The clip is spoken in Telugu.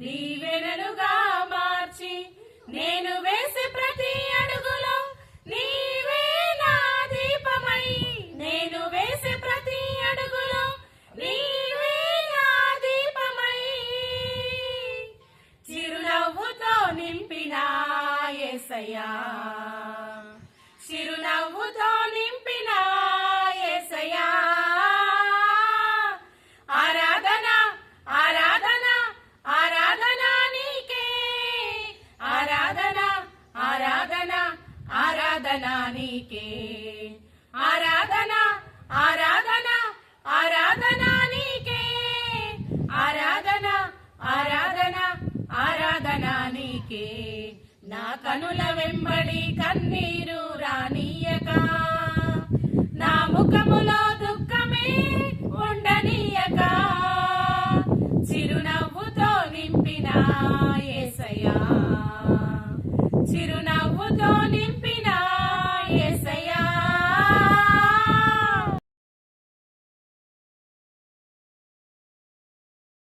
దీవెనలుగా మార్చి నేను వేసే ప్రతి అడుగులో నీవే నా దీపమై, నేను వేసే ప్రతి అడుగులో నీవే నా దీపమై, చిరునవ్వుతో నింపిన యేసయ్యా, చిరునవ్వుతో నింపిన యేసయ్యా, ఆరాధన ఆరాధన ఆరాధన నీకే, ఆరాధన ఆరాధన ఆరాధన నీకే, ఆరాధన ఆరాధన ఆరాధన నీకే, ఆరాధన ఆరాధన ఆరాధన నీకే. నా కనుల వెంబడి కన్నీరు రానీయక, నా ముఖములో